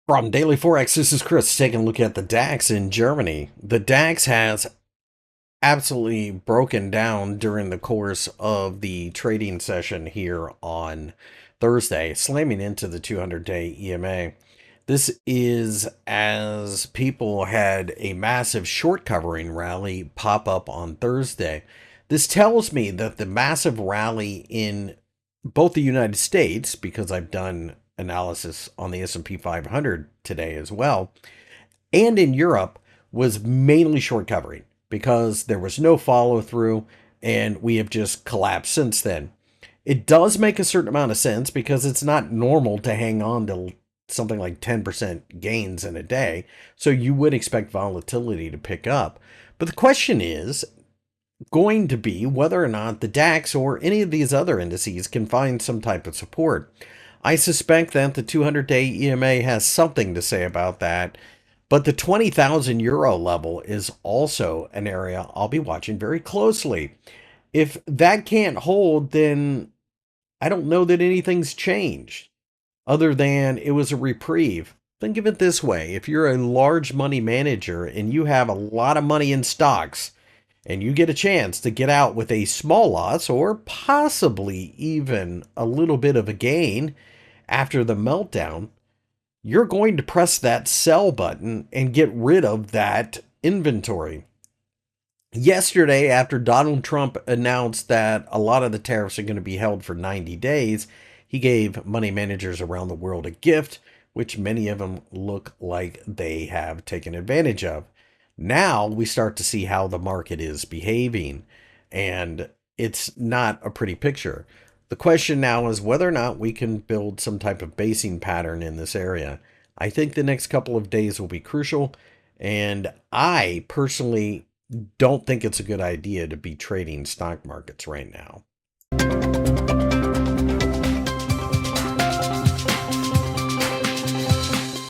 From Daily Forex, this is Chris taking a look at the DAX in Germany. The DAX has absolutely broken down during the course of the trading session here on Thursday, slamming into the 200-day EMA. This is as people had a massive short covering rally pop up on Thursday. This tells me that the massive rally in both the United States, because I've done analysis on the S&P 500 today as well, and in Europe was mainly short covering because there was no follow through and we have just collapsed since then. It does make a certain amount of sense because it's not normal to hang on to something like 10% gains in a day. So you would expect volatility to pick up. But the question is going to be whether or not the DAX or any of these other indices can find some type of support. I suspect that the 200-day EMA has something to say about that, but the 20,000 euro level is also an area I'll be watching very closely. If that can't hold, then I don't know that anything's changed other than it was a reprieve. Think of it this way. If you're a large money manager and you have a lot of money in stocks and you get a chance to get out with a small loss or possibly even a little bit of a gain after the meltdown, you're going to press that sell button and get rid of that inventory. Yesterday, after Donald Trump announced that a lot of the tariffs are going to be held for 90 days, he gave money managers around the world a gift, which many of them look like they have taken advantage of. Now we start to see how the market is behaving, and it's not a pretty picture. The question now is whether or not we can build some type of basing pattern in this area. I think the next couple of days will be crucial, and I personally don't think it's a good idea to be trading stock markets right now.